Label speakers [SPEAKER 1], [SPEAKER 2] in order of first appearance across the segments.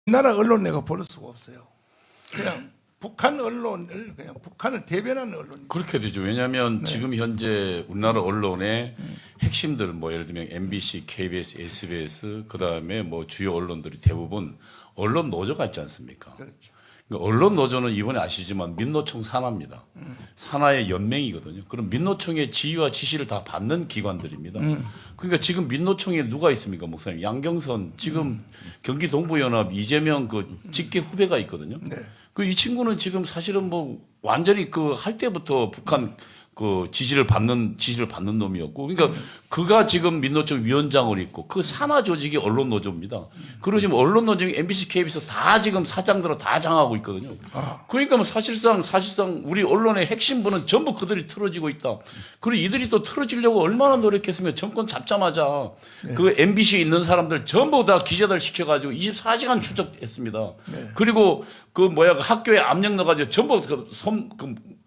[SPEAKER 1] 나라 언론 내가 볼 수가 없어요. 그냥 북한 언론을 그냥 북한을 대변하는 언론입니다.
[SPEAKER 2] 그렇게 되죠. 왜냐하면
[SPEAKER 1] 네.
[SPEAKER 2] 지금 현재 우리나라 언론의 핵심들 뭐 예를 들면 MBC, KBS, SBS 그다음에 뭐 주요 언론들이 대부분 언론 노조가 있지 않습니까?
[SPEAKER 1] 그렇죠.
[SPEAKER 2] 그러니까 언론 노조는 이번에 아시지만 민노총 산하입니다. 산하의 연맹이거든요. 그럼 민노총의 지휘와 지시를 다 받는 기관들입니다. 그러니까 지금 민노총에 누가 있습니까, 목사님? 양경선 지금 경기 동부연합 이재명 그 직계 후배가 있거든요.
[SPEAKER 1] 네.
[SPEAKER 2] 그 이 친구는 지금 사실은 뭐 완전히 그 할 때부터 북한 그 지시를 받는 놈이었고, 그러니까 그가 지금 민노총 위원장을 있고 그 산하 조직이 언론 노조입니다. 그리고 지금 언론 노조이 MBC, KBS 다 지금 사장들은 다 장하고 있거든요. 그러니까 뭐 사실상 우리 언론의 핵심부는 전부 그들이 틀어지고 있다. 그리고 이들이 또 틀어지려고 얼마나 노력했으면 정권 잡자마자 그 MBC에 있는 사람들 전부 다 기자들 시켜가지고 24시간 출석했습니다. 그리고 그 학교에 압력 넣어가지고 전부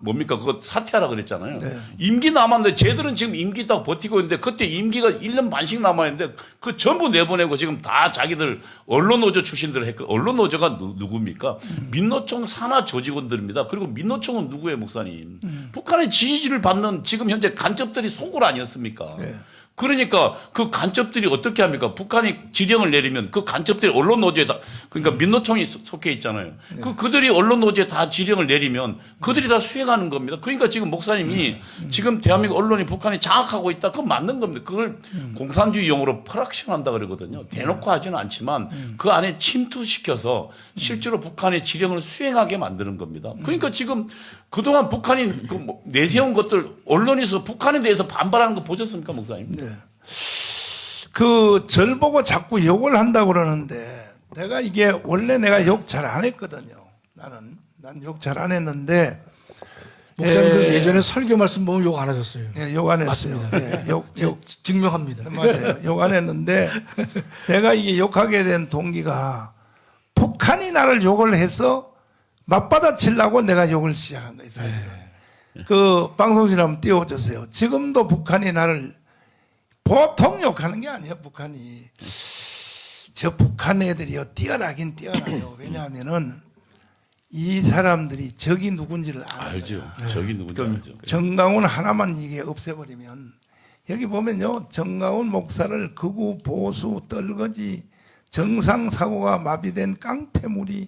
[SPEAKER 2] 뭡니까? 그거 사퇴하라 그랬잖아요.
[SPEAKER 1] 네.
[SPEAKER 2] 임기 남았는데 쟤들은 지금 임기 딱 버티고 있는데 그때 임기가 1년 반씩 남아있는데 그 전부 내보내고 지금 다 자기들 언론노조 출신들 했고 언론노조가 누굽니까? 민노총 산하 조직원들입니다. 그리고 민노총은 누구예요, 목사님? 북한의 지지를 받는 지금 현재 간첩들이 속을 아니었습니까?
[SPEAKER 1] 네.
[SPEAKER 2] 그러니까 그 간첩들이 어떻게 합니까? 북한이 지령을 내리면 그 간첩들이 언론 노조에 다, 그러니까 민노총이 속해 있잖아요. 그들이 언론 노조에 다 지령을 내리면 그들이 다 수행하는 겁니다. 그러니까 지금 목사님이 지금 대한민국 언론이 북한이 장악하고 있다. 그건 맞는 겁니다. 그걸 공산주의 용어로 프락션 한다 그러거든요. 대놓고 하지는 않지만 그 안에 침투시켜서 실제로 북한의 지령을 수행하게 만드는 겁니다. 그러니까 지금 그동안 북한이 내세운 것들 언론에서 북한에 대해서 반발하는 거 보셨습니까, 목사님?
[SPEAKER 1] 네. 그 절 보고 자꾸 욕을 한다고 그러는데 내가 원래 내가 욕 잘 안 했거든요. 난 욕 잘 안 했는데
[SPEAKER 3] 목사님 그래서 예전에 설교 말씀 보면 욕 안 하셨어요.
[SPEAKER 1] 욕 안 했어요.
[SPEAKER 3] 맞습니다.
[SPEAKER 1] 욕
[SPEAKER 3] 증명합니다.
[SPEAKER 1] 맞아요. 욕 안 했는데 내가 이게 욕하게 된 동기가 북한이 나를 욕을 해서 맞받아치려고 내가 욕을 시작한 거예요. 사실은. 그 방송실 한번 띄워주세요. 지금도 북한이 나를 보통 욕하는 게 아니에요. 북한이 저 북한 애들이요 뛰어나긴 뛰어나요. 왜냐하면은 이 사람들이 적이 누군지를
[SPEAKER 2] 알죠. 저기 누군지 알죠.
[SPEAKER 1] 정강훈 하나만 이게 없애버리면 여기 보면요, 정강훈 목사를 극우 보수 떨거지 정상사고가 마비된 깡패물이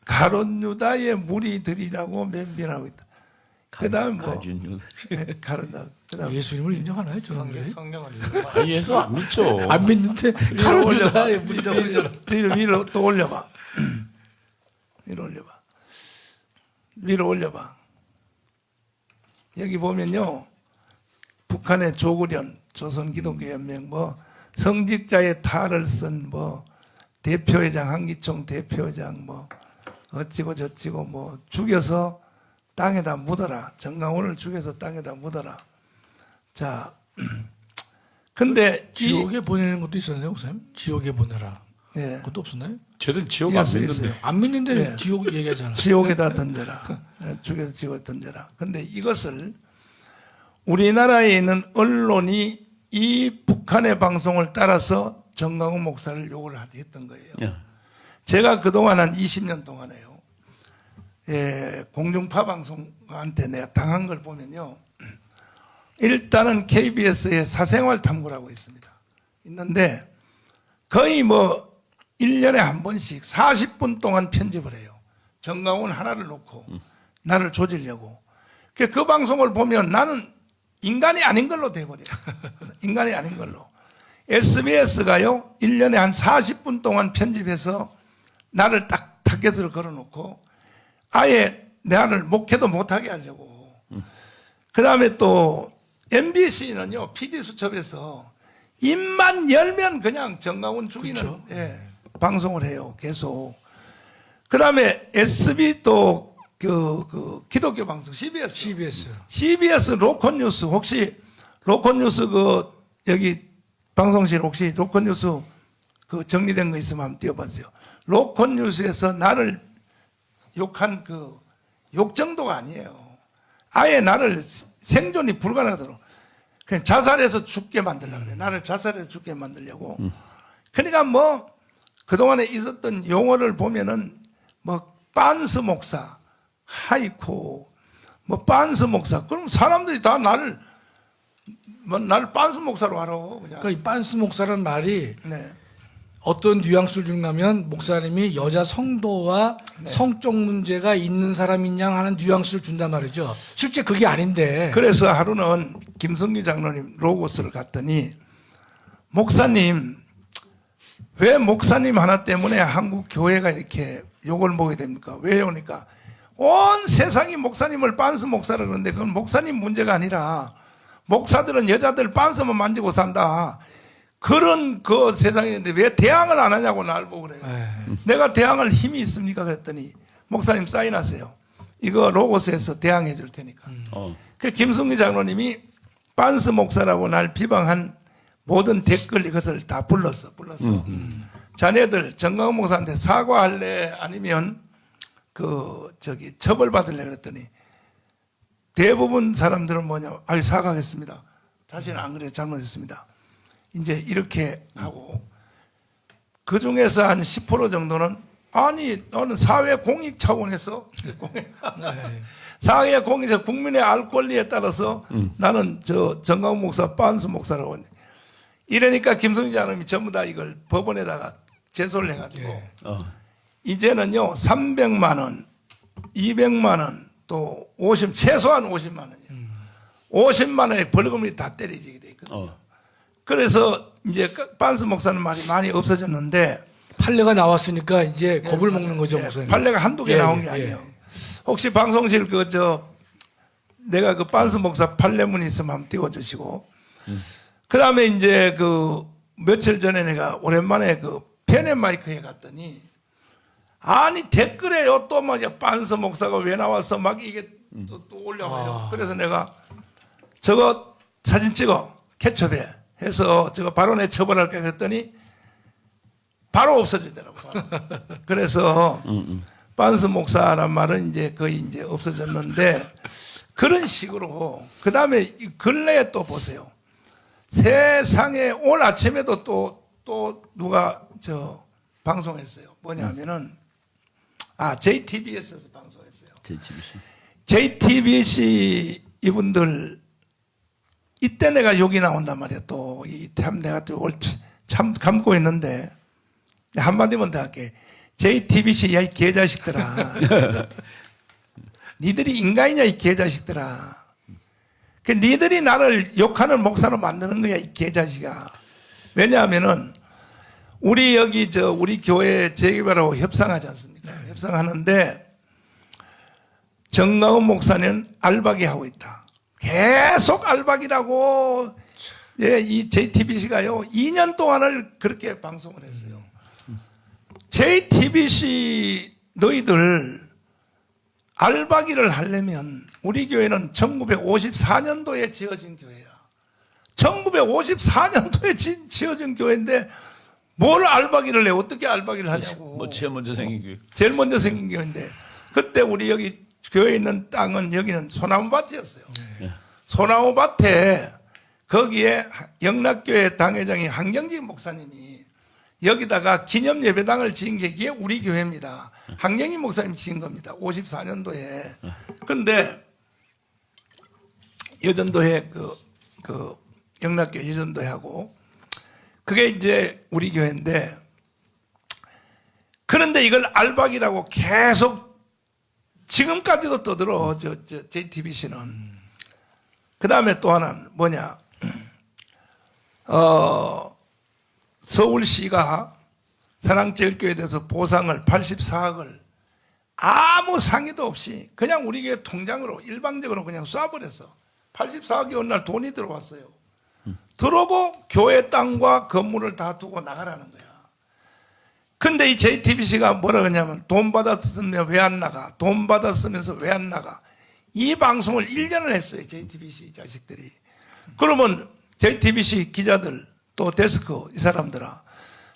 [SPEAKER 1] 가론유다의 무리들이라고 맹변하고 있다. 그다음 뭐 그다음
[SPEAKER 3] 예수님을 인정하나요?
[SPEAKER 2] 예수 안 믿죠.
[SPEAKER 3] 안 믿는데 가론유다의 무리라고 그러잖아.
[SPEAKER 1] 위로 또 올려봐. 위로 올려봐. 여기 보면요, 북한의 조국련 조선기독교연맹 성직자의 탈을 쓴 대표회장 한기총 대표회장 어찌고 저찌고 죽여서 땅에다 묻어라. 정강훈을 죽여서 땅에다 묻어라. 자, 근데
[SPEAKER 3] 지옥에 보내는 것도 있었나요, 목사님? 지옥에 보내라.
[SPEAKER 1] 예.
[SPEAKER 3] 그것도 없었나요?
[SPEAKER 2] 쟤들 지옥 안 믿는데.
[SPEAKER 1] 있어요.
[SPEAKER 3] 안 믿는데
[SPEAKER 1] 네.
[SPEAKER 3] 지옥 얘기하잖아.
[SPEAKER 1] 지옥에다 던져라. 죽여서 지옥에 던져라. 근데 이것을 우리나라에 있는 언론이 이 북한의 방송을 따라서 정강훈 목사를 욕을 했던 거예요. 제가 그동안 한 20년 동안에요, 공중파 방송한테 내가 당한 걸 보면요, 일단은 KBS의 사생활 탐구라고 있습니다. 있는데 거의 1년에 한 번씩 40분 동안 편집을 해요. 정강훈 하나를 놓고 나를 조지려고. 그 방송을 보면 나는 인간이 아닌 걸로 돼버려요. 인간이 아닌 걸로. SBS가요, 1년에 한 40분 동안 편집해서 나를 딱 타겟으로 걸어놓고 아예 나를 목회도 못하게 하려고. 그 다음에 또 MBC는요, PD수첩에서 입만 열면 그냥 정강훈 죽이는 방송을 해요. 계속. 그 다음에 SB 또 기독교 방송 CBS 로컬뉴스, 혹시 로컬뉴스 여기 방송실 혹시 로컬뉴스 정리된 거 있으면 한번 띄워봤어요. 로컬뉴스에서 나를 욕한 욕 정도가 아니에요. 아예 나를 생존이 불가능하도록 그냥 자살해서 죽게 만들려고 그래. 나를 자살해서 죽게 만들려고. 그러니까 그동안에 있었던 용어를 보면은 뭐 빤스 목사, 하이코, 뭐 빤스 목사. 그럼 사람들이 다 나를 빤스 목사로 알아. 그냥.
[SPEAKER 3] 그러니까 이 빤스 목사라는 말이
[SPEAKER 1] 네.
[SPEAKER 3] 어떤 뉘앙스를 준다면 목사님이 여자 성도와 성적 문제가 있는 사람인 양 하는 뉘앙스를 준단 말이죠. 실제 그게 아닌데.
[SPEAKER 1] 그래서 하루는 김성규 장로님 로고스를 갔더니 목사님 왜 목사님 하나 때문에 한국 교회가 이렇게 욕을 먹게 됩니까? 왜요? 그러니까 온 세상이 목사님을 빤스 목사라 그러는데 그건 목사님 문제가 아니라 목사들은 여자들 빤스만 만지고 산다. 그런 그 세상인데 왜 대항을 안 하냐고 날 보고 그래요. 내가 대항할 힘이 있습니까? 그랬더니 목사님 사인하세요. 이거 로고스에서 대항해 줄 테니까. 그 김승규 장로님이 빤스 목사라고 날 비방한 모든 댓글 이것을 다 불렀어. 자네들 정강훈 목사한테 사과할래 아니면 처벌받을래 그랬더니 대부분 사람들은 뭐냐, 아유 사과하겠습니다. 자신은 안 그래요. 잘못했습니다. 이제 이렇게 하고 그 중에서 한 10% 정도는 아니 너는 사회 공익 차원에서 사회 공익에서 국민의 알 권리에 따라서 나는 저 정강훈 목사 빤스 목사라고 했네. 이러니까 김성희 장로님이 전부 다 이걸 법원에다가 제소를 해가지고 이제는요 300만 원, 200만 원, 또 최소한 50만 원이에요. 50만 원의 벌금이 다 때려지게 돼 있거든요. 그래서 이제 빤스 목사는 말이 많이 없어졌는데
[SPEAKER 3] 판례가 나왔으니까 이제 겁을 먹는 거죠, 목사님.
[SPEAKER 1] 판례가 한두 개 나온 게 아니에요. 혹시 방송실 내가 그 빤스 목사 판례문이 있으면 한번 띄워주시고 그 다음에 이제 며칠 전에 내가 오랜만에 페네 마이크에 갔더니 아니 댓글에요 또 막 빤스 목사가 왜 나왔어 막 이게 또 올려가요. 그래서 내가 저거 사진 찍어 캐첩해 해서 저거 바로 내 처벌할까 그랬더니 바로 없어지더라고요. 그래서 빤스 목사란 말은 이제 거의 이제 없어졌는데 그런 식으로 그 다음에 근래에 또 보세요. 세상에 오늘 아침에도 또 누가 방송했어요. 뭐냐면은 JTBC에서 방송했어요. JTBC 이분들 이때 내가 욕이 나온단 말이야. 또 참 내가 또 참 감고 있는데 한마디만 더 할게. JTBC 야 이 개자식들아. 니들이 인간이냐 이 개자식들아. 그 니들이 나를 욕하는 목사로 만드는 거야 이 개자식아. 왜냐하면은 우리 여기 우리 교회 재개발하고 협상하지 않습니까? 협상하는데 정강훈 목사는 알박이 하고 있다. 계속 알박이라고 이 JTBC가요 2년 동안을 그렇게 방송을 했어요. JTBC 너희들 알박이를 하려면 우리 교회는 1954년도에 지어진 교회야. 1954년도에 지어진 교회인데 뭘 알박이를 해? 어떻게 알박이를 하냐고.
[SPEAKER 2] 뭐 제일 먼저 생긴 교회.
[SPEAKER 1] 제일 먼저 생긴 교회인데 그때 우리 여기 교회에 있는 땅은 여기는 소나무밭이었어요. 소나무밭에 거기에 영락교회 당회장이 한경진 목사님이 여기다가 기념 예배당을 지은 게 이게 우리 교회입니다. 한경진 목사님이 지은 겁니다. 54년도에. 그런데 여전도회 영락교회 여전도회하고 그게 이제 우리 교회인데 그런데 이걸 알박이라고 계속 지금까지도 떠들어 JTBC는. 그 다음에 또 하나는 뭐냐 서울시가 사랑제일교회에 대해서 보상을 84억을 아무 상의도 없이 그냥 우리 교회 통장으로 일방적으로 그냥 쏴버렸어. 84억이 어느 날 돈이 들어왔어요. 들어오고 교회 땅과 건물을 다 두고 나가라는 거야. 근데 이 JTBC가 뭐라 그러냐면 돈 받았으면 왜 안 나가? 돈 받았으면서 왜 안 나가? 이 방송을 1년을 했어요. JTBC 자식들이. 그러면 JTBC 기자들 또 데스크 이 사람들아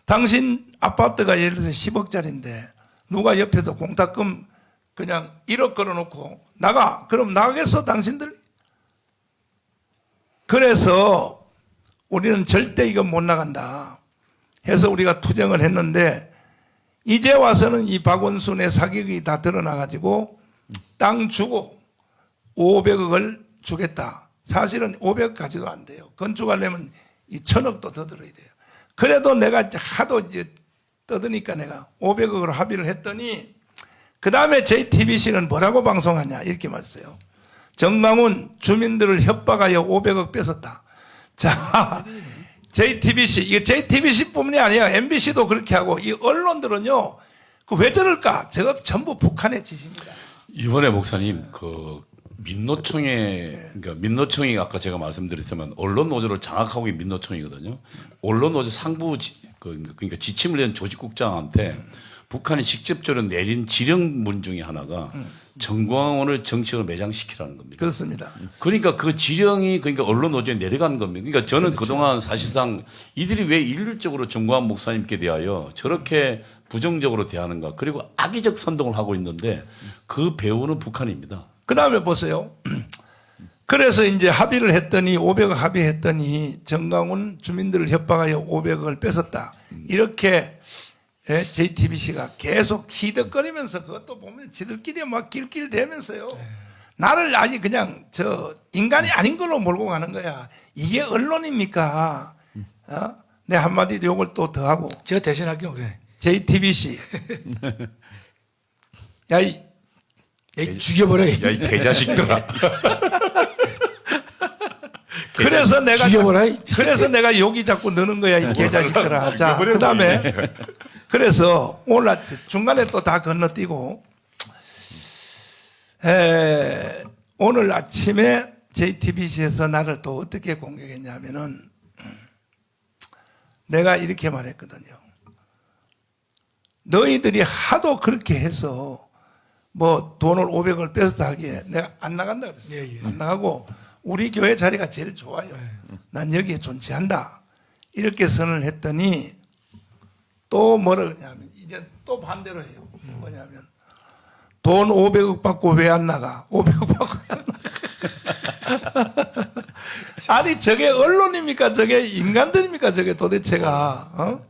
[SPEAKER 1] 당신 아파트가 예를 들어서 10억짜리인데 누가 옆에서 공탁금 그냥 1억 걸어놓고 나가. 그럼 나가겠어 당신들? 그래서 우리는 절대 이거 못 나간다 해서 우리가 투쟁을 했는데 이제 와서는 이 박원순의 사기극이 다 드러나가지고 땅 주고 500억을 주겠다. 사실은 500억까지도 안 돼요. 건축하려면 이 1000억도 더 들어야 돼요. 그래도 내가 하도 이제 떠드니까 내가 500억으로 합의를 했더니 그 다음에 JTBC는 뭐라고 방송하냐 이렇게 말했어요. 정강훈 주민들을 협박하여 500억 뺏었다. 자, JTBC, 이게 JTBC뿐만이 아니야. MBC도 그렇게 하고 이 언론들은요. 그 왜 저럴까? 저거 전부 북한의 짓입니다.
[SPEAKER 2] 이번에 목사님 그 그러니까 민노총이 아까 제가 말씀드렸지만 언론 노조를 장악하고 있는 민노총이거든요. 언론 노조 상부 그러니까 지침을 낸 조직국장한테 북한이 직접적으로 내린 지령문 중에 하나가 정광훈을 정치적으로 매장시키라는 겁니다.
[SPEAKER 1] 그렇습니다.
[SPEAKER 2] 그러니까 그 지령이 그러니까 언론 노조에 내려간 겁니다. 그러니까 저는 그동안 사실상 이들이 왜 일률적으로 정광훈 목사님께 대하여 저렇게 부정적으로 대하는가 그리고 악의적 선동을 하고 있는데 그 배우는 북한입니다.
[SPEAKER 1] 그 다음에 보세요. 그래서 이제 합의를 했더니 500억 합의했더니 정강훈 주민들을 협박하여 500억을 뺏었다. 이렇게 JTBC가 계속 희덕거리면서 그것도 보면 지들끼리 막 낄낄대면서요. 나를 아니 그냥 저 인간이 아닌 걸로 몰고 가는 거야. 이게 언론입니까? 내 한마디 욕을 또 더 하고.
[SPEAKER 3] 제가 대신할게요. 그래.
[SPEAKER 1] JTBC. 야,
[SPEAKER 3] 죽여버려.
[SPEAKER 2] 야, 이 개자식들아.
[SPEAKER 1] 그래서 내가 욕이 자꾸 느는 거야, 이 개자식들아. 자, 그 다음에, 그래서 오늘 중간에 또 다 건너뛰고, 오늘 아침에 JTBC에서 나를 또 어떻게 공격했냐면은, 내가 이렇게 말했거든요. 너희들이 하도 그렇게 해서, 뭐 돈을 500을 뺏었다 하기에 내가 안 나간다 그랬어요.
[SPEAKER 3] 예.
[SPEAKER 1] 안 나가고 우리 교회 자리가 제일 좋아요. 난 여기에 존재한다. 이렇게 선언을 했더니 또 뭐라 그러냐면 이제 또 반대로 해요. 뭐냐면 돈 500억 받고 왜 안 나가? 500억 받고 왜 안 나가? 아니 저게 언론입니까? 저게 인간들입니까? 저게 도대체가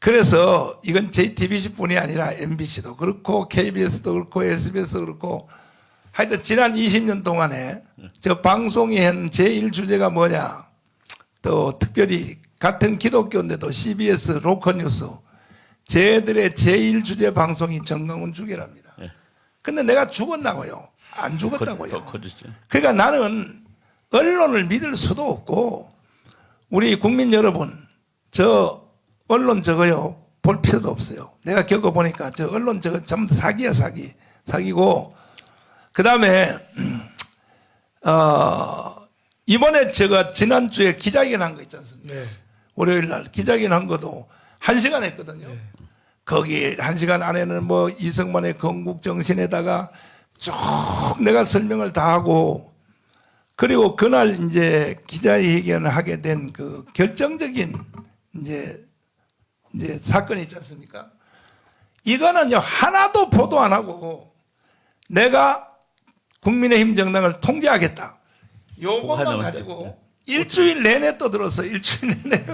[SPEAKER 1] 그래서 이건 JTBC뿐이 아니라 MBC도 그렇고 KBS도 그렇고 SBS도 그렇고 하여튼 지난 20년 동안에 저 방송이 한 제1주제가 뭐냐 또 특별히 같은 기독교인데도 CBS 로컬뉴스 쟤들의 제1주제 방송이 정강훈 주계랍니다. 근데 내가 죽었나고요? 안 죽었다고요. 그러니까 나는 언론을 믿을 수도 없고 우리 국민 여러분 저 언론 저거요 볼 필요도 없어요. 내가 겪어보니까 저 언론 저거 전부 사기야 사기고 그 다음에 이번에 제가 지난주에 기자회견 한 거 있지 않습니까?
[SPEAKER 3] 네.
[SPEAKER 1] 월요일 날 기자회견 한 것도 1시간 했거든요. 거기 1시간 안에는 뭐 이승만의 건국 정신에다가 쭉 내가 설명을 다 하고 그리고 그날 이제 기자회견을 하게 된 그 결정적인 이제 사건이 있지 않습니까? 이거는요, 하나도 보도 안 하고 내가 국민의힘 정당을 통제하겠다. 요것만 가지고 일주일 내내 떠들어서 일주일 내내.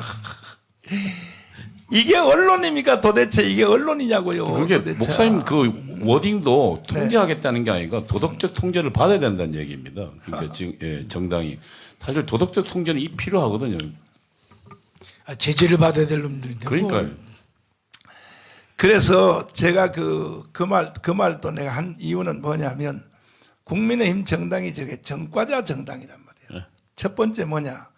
[SPEAKER 1] 이게 언론입니까? 도대체 이게 언론이냐고요.
[SPEAKER 2] 그게
[SPEAKER 1] 도대체.
[SPEAKER 2] 목사님 그 워딩도 통제하겠다는 게 아니라 도덕적 통제를 받아야 된다는 얘기입니다. 그러니까 지금 정당이 사실 도덕적 통제는 필요하거든요.
[SPEAKER 3] 제재를 받아야 될 놈들인데.
[SPEAKER 2] 그러니까요.
[SPEAKER 1] 그래서 제가 그 말도 내가 한 이유는 뭐냐면 국민의힘 정당이 저게 정과자 정당이란 말이에요. 첫 번째 뭐냐.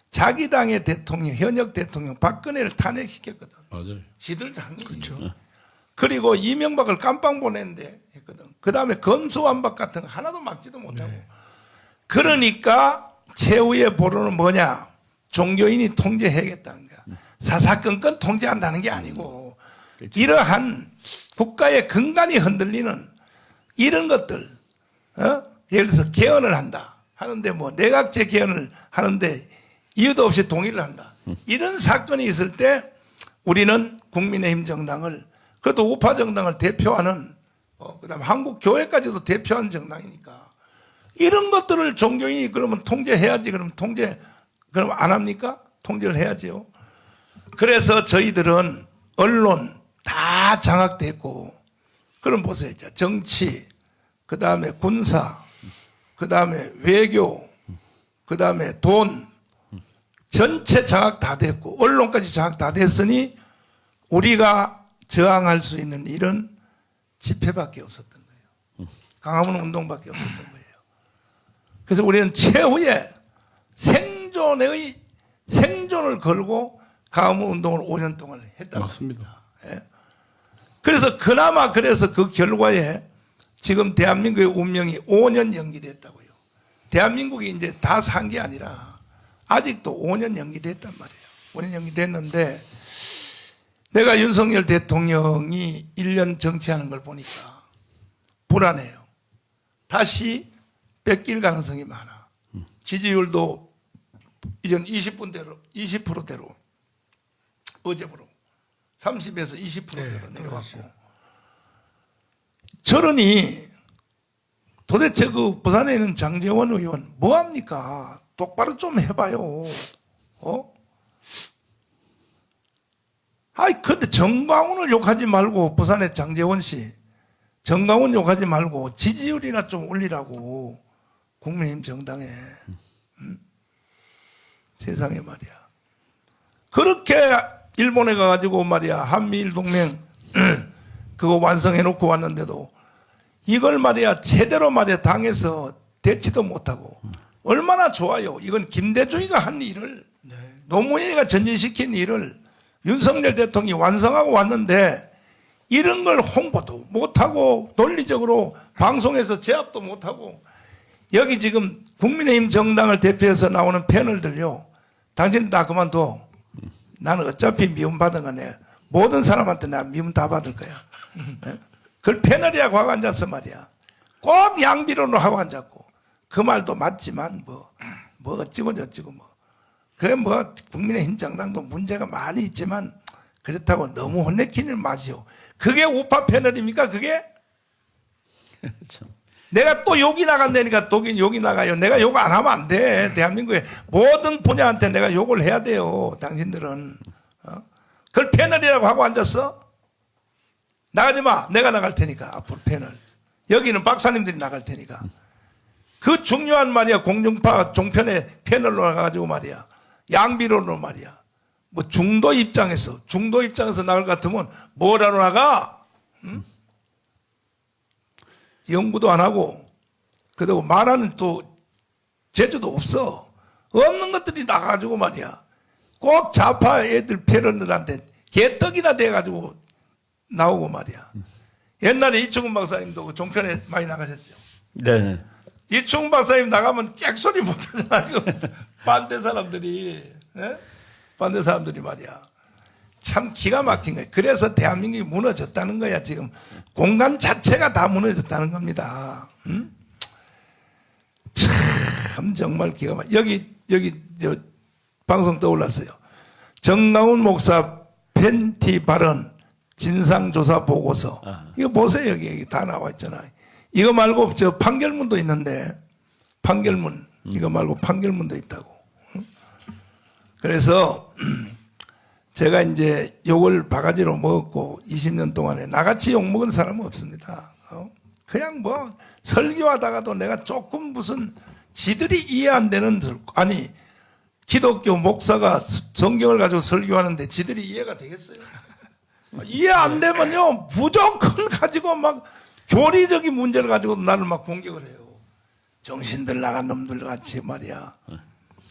[SPEAKER 1] 자기 당의 대통령, 현역 대통령 박근혜를 탄핵시켰거든.
[SPEAKER 2] 맞아요.
[SPEAKER 1] 지들 당이.
[SPEAKER 3] 그렇죠.
[SPEAKER 1] 그리고 이명박을 깜빵 보냈는데 했거든. 그 다음에 검수완박 같은 거 하나도 막지도 못하고. 그러니까 최후의 보루는 뭐냐. 종교인이 통제해야겠다는 거야. 사사건건 통제한다는 게 아니고 이러한 국가의 근간이 흔들리는 이런 것들 예를 들어서 개헌을 한다 하는데 뭐 내각제 개헌을 하는데 이유도 없이 동의를 한다. 이런 사건이 있을 때 우리는 국민의힘 정당을 그래도 우파 정당을 대표하는 그다음에 한국 교회까지도 대표하는 정당이니까 이런 것들을 종교인이 그러면 통제해야지. 그러면 그럼 안 합니까? 통제를 해야지요. 그래서 저희들은 언론 다 다 장악됐고, 그럼 보세요. 정치, 그 다음에 군사, 그 다음에 외교, 그 다음에 돈, 전체 장악 다 됐고, 언론까지 장악 다 됐으니 우리가 저항할 수 있는 일은 집회밖에 없었던 거예요. 강화문 운동밖에 없었던 거예요. 그래서 우리는 최후의 생존을 걸고 강화문 운동을 5년 동안 했다.
[SPEAKER 2] 맞습니다.
[SPEAKER 1] 예. 그래서 그나마 그래서 그 결과에 지금 대한민국의 운명이 5년 연기됐다고요. 대한민국이 이제 다 산 게 아니라 아직도 5년 연기됐단 말이에요. 5년 연기됐는데 내가 윤석열 대통령이 1년 정치하는 걸 보니까 불안해요. 다시 뺏길 가능성이 많아. 지지율도 이전 20%대로 어제부로 30에서 20%대로 내려왔고, 저러니 도대체 그 부산에 있는 장제원 의원 뭐합니까? 똑바로 좀 해봐요. 아이, 근데 정광훈을 욕하지 말고, 부산의 장제원 씨, 정광훈 욕하지 말고 지지율이나 좀 올리라고, 국민의힘 정당에. 세상에 말이야. 그렇게 일본에 가가지고 말이야, 한미일 동맹 그거 완성해놓고 왔는데도 이걸 말이야 제대로 말이야 당해서 대치도 못하고, 얼마나 좋아요. 이건 김대중이가 한 일을, 노무현이가 전진시킨 일을 윤석열 대통령이 완성하고 왔는데, 이런 걸 홍보도 못하고 논리적으로 방송에서 제압도 못하고, 여기 지금 국민의힘 정당을 대표해서 나오는 패널들요, 당신 다 그만둬. 나는 어차피 미움받은 거네. 모든 사람한테 나 미움 다 받을 거야. 그걸 패널이라고 하고 앉았어 말이야. 꼭 양비론으로 하고 앉았고, 그 말도 맞지만 뭐 어찌고 저찌고 뭐. 그래 뭐 국민의힘 정당도 문제가 많이 있지만 그렇다고 너무 혼내키는 맛이요. 그게 우파 패널입니까 그게? 내가 또 욕이 나간다니까 또 욕이 나가요. 내가 욕 안 하면 안 돼. 대한민국의 모든 분야한테 내가 욕을 해야 돼요. 당신들은. 그걸 패널이라고 하고 앉았어? 나가지 마. 내가 나갈 테니까 앞으로 패널. 여기는 박사님들이 나갈 테니까. 그 중요한 말이야. 공중파 종편의 패널로 나가가지고 말이야. 양비론으로 말이야. 뭐 중도 입장에서 나갈 것 같으면 뭐라로 나가? 응? 연구도 안 하고, 그리고 말하는 또 재주도 없어. 없는 것들이 나가가지고 말이야. 꼭 좌파 애들 패널들한테 개떡이나 돼가지고 나오고 말이야. 옛날에 이충훈 박사님도 그 종편에 많이 나가셨죠.
[SPEAKER 4] 네.
[SPEAKER 1] 이충훈 박사님 나가면 객소리 못하잖아요. 반대 사람들이. 예? 반대 사람들이 말이야. 참 기가 막힌 거야. 그래서 대한민국이 무너졌다는 거야. 지금 공간 자체가 다 무너졌다는 겁니다. 응? 참 정말 기가 막. 여기 저 방송 떠올랐어요. 정강훈 목사 팬티 발언 진상조사 보고서. 이거 보세요. 여기 다 나와 있잖아요. 이거 말고 저 판결문도 있는데, 판결문 이거 말고 판결문도 있다고. 응? 그래서 제가 이제 욕을 바가지로 먹었고 20년 동안에 나같이 욕 먹은 사람은 없습니다. 그냥 뭐 설교하다가도 내가 조금 무슨 지들이 이해 안 되는, 아니 기독교 목사가 성경을 가지고 설교하는데 지들이 이해가 되겠어요? 이해 안 되면요 무조건 가지고 막 교리적인 문제를 가지고 나를 막 공격을 해요. 정신들 나간 놈들 같이 말이야.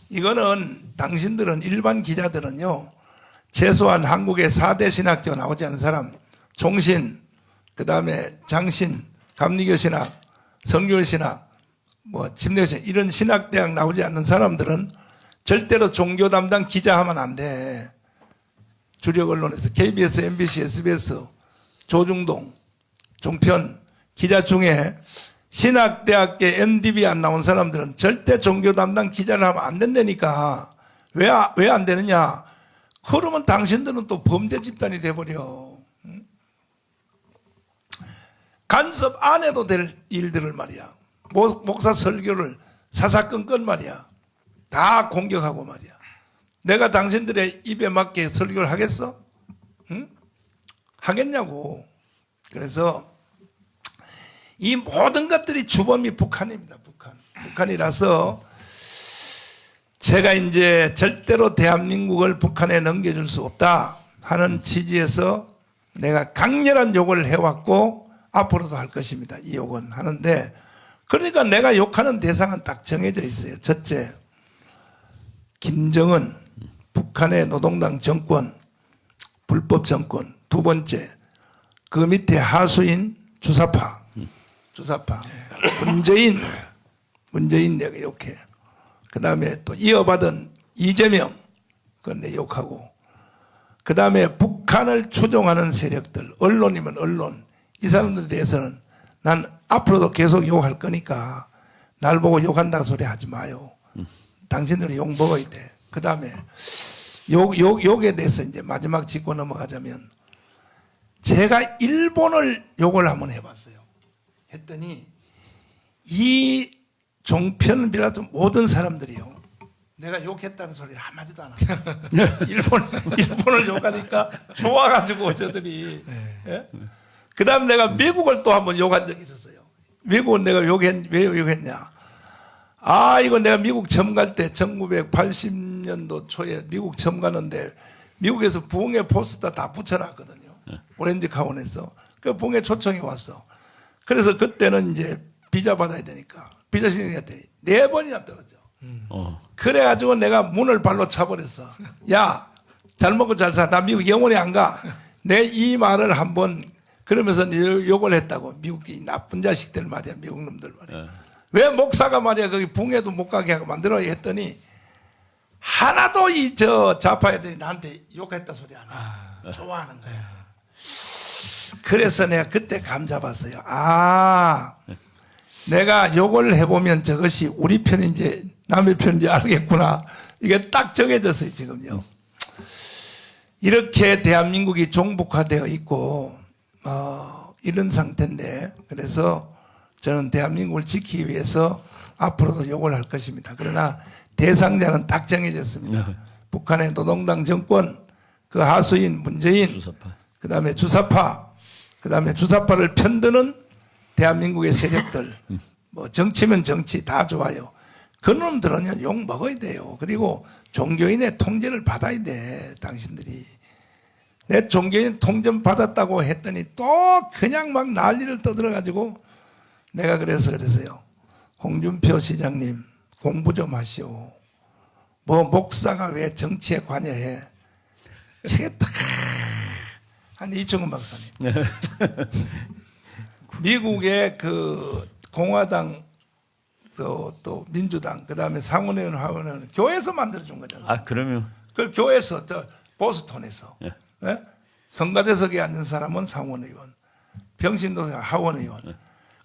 [SPEAKER 1] 이거는 당신들은, 일반 기자들은요, 최소한 한국의 4대 신학교 나오지 않은 사람, 종신, 그 다음에 장신, 감리교 신학, 성교 신학, 뭐 침례 신학, 이런 신학대학 나오지 않는 사람들은 절대로 종교 담당 기자 하면 안 돼. 주력 언론에서 KBS, MBC, SBS, 조중동, 종편 기자 중에 신학대학계 MDB 안 나온 사람들은 절대 종교 담당 기자를 하면 안 된다니까. 왜 안 되느냐? 그러면 당신들은 또 범죄 집단이 돼버려. 간섭 안 해도 될 일들을 말이야. 목사 설교를 사사건건 말이야. 다 공격하고 말이야. 내가 당신들의 입에 맞게 설교를 하겠어? 응? 하겠냐고. 그래서 이 모든 것들이 주범이 북한입니다. 북한이라서 제가 이제 절대로 대한민국을 북한에 넘겨줄 수 없다 하는 취지에서 내가 강렬한 욕을 해왔고 앞으로도 할 것입니다. 이 욕은 하는데, 그러니까 내가 욕하는 대상은 딱 정해져 있어요. 첫째, 김정은, 북한의 노동당 정권, 불법 정권. 두 번째, 그 밑에 하수인 주사파. 문재인 내가 욕해. 그 다음에 또 이어받은 이재명, 그건 내 욕하고. 그 다음에 북한을 추종하는 세력들, 언론이면 언론. 이 사람들에 대해서는 난 앞으로도 계속 욕할 거니까 날 보고 욕한다고 소리 하지 마요. 당신들은 욕 먹어야 돼. 그 다음에 욕에 대해서 이제 마지막 짚고 넘어가자면, 제가 일본을 욕을 한번 해봤어요. 했더니 이 종편을 비롯한 모든 사람들이요, 내가 욕했다는 소리를 한마디도 안 하고 일본을 욕하니까 좋아가지고 저들이. 예? 그 다음 내가 미국을 또 한번 욕한 적이 있었어요. 미국은 내가 왜 욕했냐. 이거 내가 미국 처음 갈 때 1980년도 초에 미국 처음 가는데 미국에서 부흥회 포스터 다 붙여놨거든요. 오렌지 카운에서. 그 부흥회 초청이 왔어. 그래서 그때는 이제 비자 받아야 되니까 비자 신청했더니 4번이나 떨어져. 그래가지고 내가 문을 발로 차버렸어. 야, 잘 먹고 잘 살. 나 미국 영원히 안 가. 내 이 말을 한번 그러면서 욕을 했다고. 미국이 나쁜 자식들 말이야. 미국 놈들 말이야. 왜 목사가 말이야 거기 붕해도 못 가게 하고 만들어야 했더니 하나도 좌파 애들이 나한테 욕했다 소리 안 해. 좋아하는 거야. 그래서 내가 그때 감 잡았어요. 내가 욕을 해보면 저것이 우리 편인지 남의 편인지 알겠구나. 이게 딱 정해졌어요 지금요. 이렇게 대한민국이 종북화되어 있고 이런 상태인데, 그래서 저는 대한민국을 지키기 위해서 앞으로도 욕을 할 것입니다. 그러나 대상자는 딱 정해졌습니다. 북한의 노동당 정권, 그 하수인 문재인, 그 다음에 주사파, 그 다음에 주사파를 편드는 대한민국의 세력들, 뭐 정치면 정치 다 좋아요. 그놈들은 욕 먹어야 돼요. 그리고 종교인의 통제를 받아야 돼. 당신들이. 내 종교인 통제 받았다고 했더니 또 그냥 막 난리를 떠들어가지고 내가 그랬어요. 홍준표 시장님 공부 좀 하시오. 뭐 목사가 왜 정치에 관여해? 책에 딱 한 이청훈 박사님. 미국의 그 공화당 또 민주당 그다음에 상원의원 하원의원 교회에서 만들어준 거잖아요.
[SPEAKER 2] 그러면
[SPEAKER 1] 그걸 교회에서 보스턴에서 예? 성가대석에 앉은 사람은 상원의원, 병신도서 하원의원.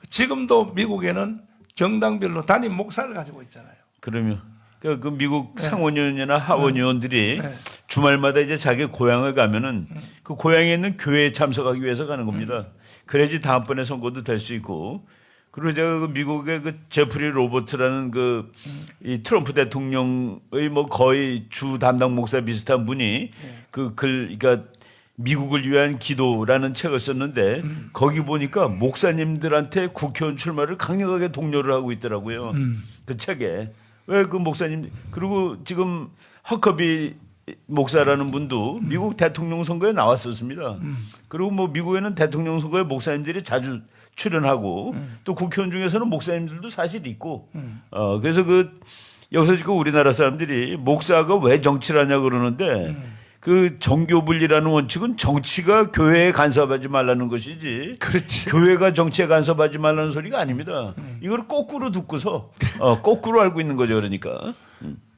[SPEAKER 1] 지금도 미국에는 정당별로 담임 목사를 가지고 있잖아요.
[SPEAKER 2] 그러면 그 미국 상원의원이나 하원의원들이 주말마다 이제 자기 고향을 가면은 그 고향에 있는 교회에 참석하기 위해서 가는 겁니다. 그래야지 다음번에 선거도 될 수 있고. 그리고 제가 그 미국의 그 제프리 로버트라는 이 트럼프 대통령의 뭐 거의 주 담당 목사 비슷한 분이 그러니까 미국을 위한 기도라는 책을 썼는데 거기 보니까 목사님들한테 국회의원 출마를 강력하게 독려를 하고 있더라고요. 그 책에. 왜 그 목사님, 그리고 지금 허커비 목사라는 분도 미국 대통령 선거에 나왔었습니다. 그리고 뭐 미국에는 대통령 선거에 목사님들이 자주 출연하고 또 국회의원 중에서는 목사님들도 사실 있고 그래서 여기서 지금 우리나라 사람들이 목사가 왜 정치를 하냐 그러는데 그 정교분리라는 원칙은 정치가 교회에 간섭하지 말라는 것이지.
[SPEAKER 1] 그렇지.
[SPEAKER 2] 교회가 정치에 간섭하지 말라는 소리가 아닙니다. 이걸 거꾸로 듣고서 거꾸로 알고 있는 거죠.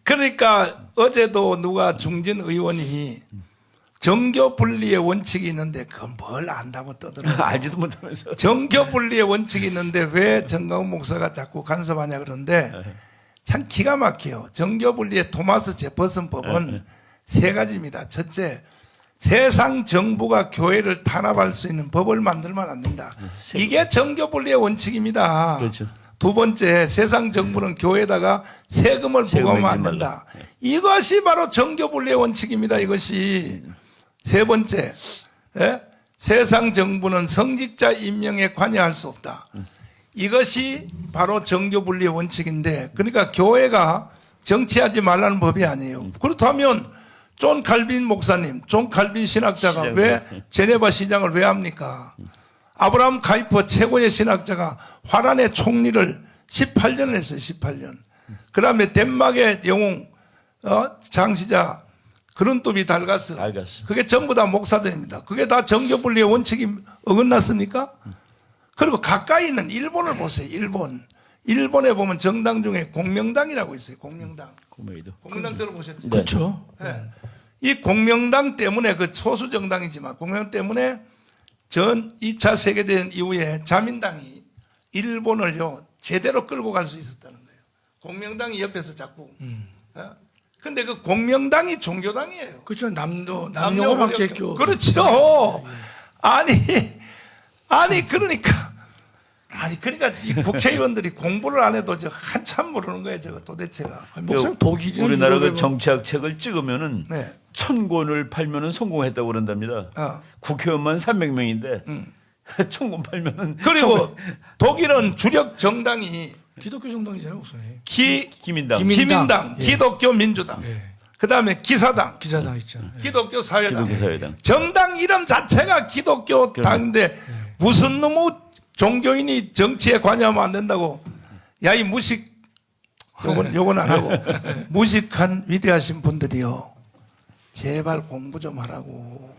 [SPEAKER 1] 그러니까 어제도 누가 중진 의원이 정교 분리의 원칙이 있는데 그건 뭘 안다고 떠들어요.
[SPEAKER 2] 알지도 못하면서.
[SPEAKER 1] 정교 분리의 원칙이 있는데 왜 정강훈 목사가 자꾸 간섭하냐 그러는데 참 기가 막혀요. 정교 분리의 토마스 제퍼슨 법은 3가지입니다. 첫째, 세상 정부가 교회를 탄압할 수 있는 법을 만들면 안 된다. 이게 정교 분리의 원칙입니다.
[SPEAKER 2] 그렇죠.
[SPEAKER 1] 두 번째, 세상 정부는 교회에다가 세금을 부과하면 안 된다. 이것이 바로 정교 분리의 원칙입니다. 이것이. 세 번째, 세상 정부는 성직자 임명에 관여할 수 없다. 이것이 바로 정교분리의 원칙인데, 그러니까 교회가 정치하지 말라는 법이 아니에요. 그렇다면 존 칼빈 목사님, 존 칼빈 신학자가 왜 제네바 시장을 왜 합니까? 아브라함 카이퍼 최고의 신학자가 화란의 총리를 18년을 했어요. 18년. 그 다음에 덴마크의 영웅 장시자 그런톱이 달가스. 그게 전부 다 목사들입니다. 그게 다 정교분리의 원칙이 어긋났습니까? 그리고 가까이 있는 일본을 보세요. 일본에 보면 정당 중에 공명당이라고 있어요. 공명당 들어보셨죠?
[SPEAKER 2] 네.
[SPEAKER 3] 그렇죠.
[SPEAKER 1] 네. 이 공명당 때문에 그 소수 정당이지만 공명당 때문에 전 2차 세계대전 이후에 자민당이 일본을요 제대로 끌고 갈 수 있었다는 거예요. 공명당이 옆에서 자꾸. 근데 그 공명당이 종교당이에요.
[SPEAKER 3] 그렇죠. 남녀호학개교.
[SPEAKER 1] 그렇죠. 아니 그러니까 이 국회의원들이 공부를 안 해도 저 한참 모르는 거예요. 저거 도대체가.
[SPEAKER 3] 목사님 독이죠.
[SPEAKER 4] 우리나라 그 정치학 책을 찍으면은
[SPEAKER 1] 네.
[SPEAKER 4] 1000권을 팔면은 성공했다고 그런답니다. 국회의원만 300명인데 1000권 팔면은
[SPEAKER 1] 그리고 독일은 주력 정당이
[SPEAKER 3] 기독교 정당이잖아요, 목사님.
[SPEAKER 4] 기민당.
[SPEAKER 1] 기민당,
[SPEAKER 3] 예.
[SPEAKER 1] 기독교 민주당,
[SPEAKER 3] 예.
[SPEAKER 1] 그다음에 기사당,
[SPEAKER 3] 기사당 있죠. 예.
[SPEAKER 1] 기독교 사회당.
[SPEAKER 4] 기독교 사회당.
[SPEAKER 1] 정당 이름 자체가 기독교 당인데 무슨 놈의 종교인이 정치에 관여하면 안 된다고. 야, 이 무식, 요건 안 하고. 무식한 위대하신 분들이요. 제발 공부 좀 하라고.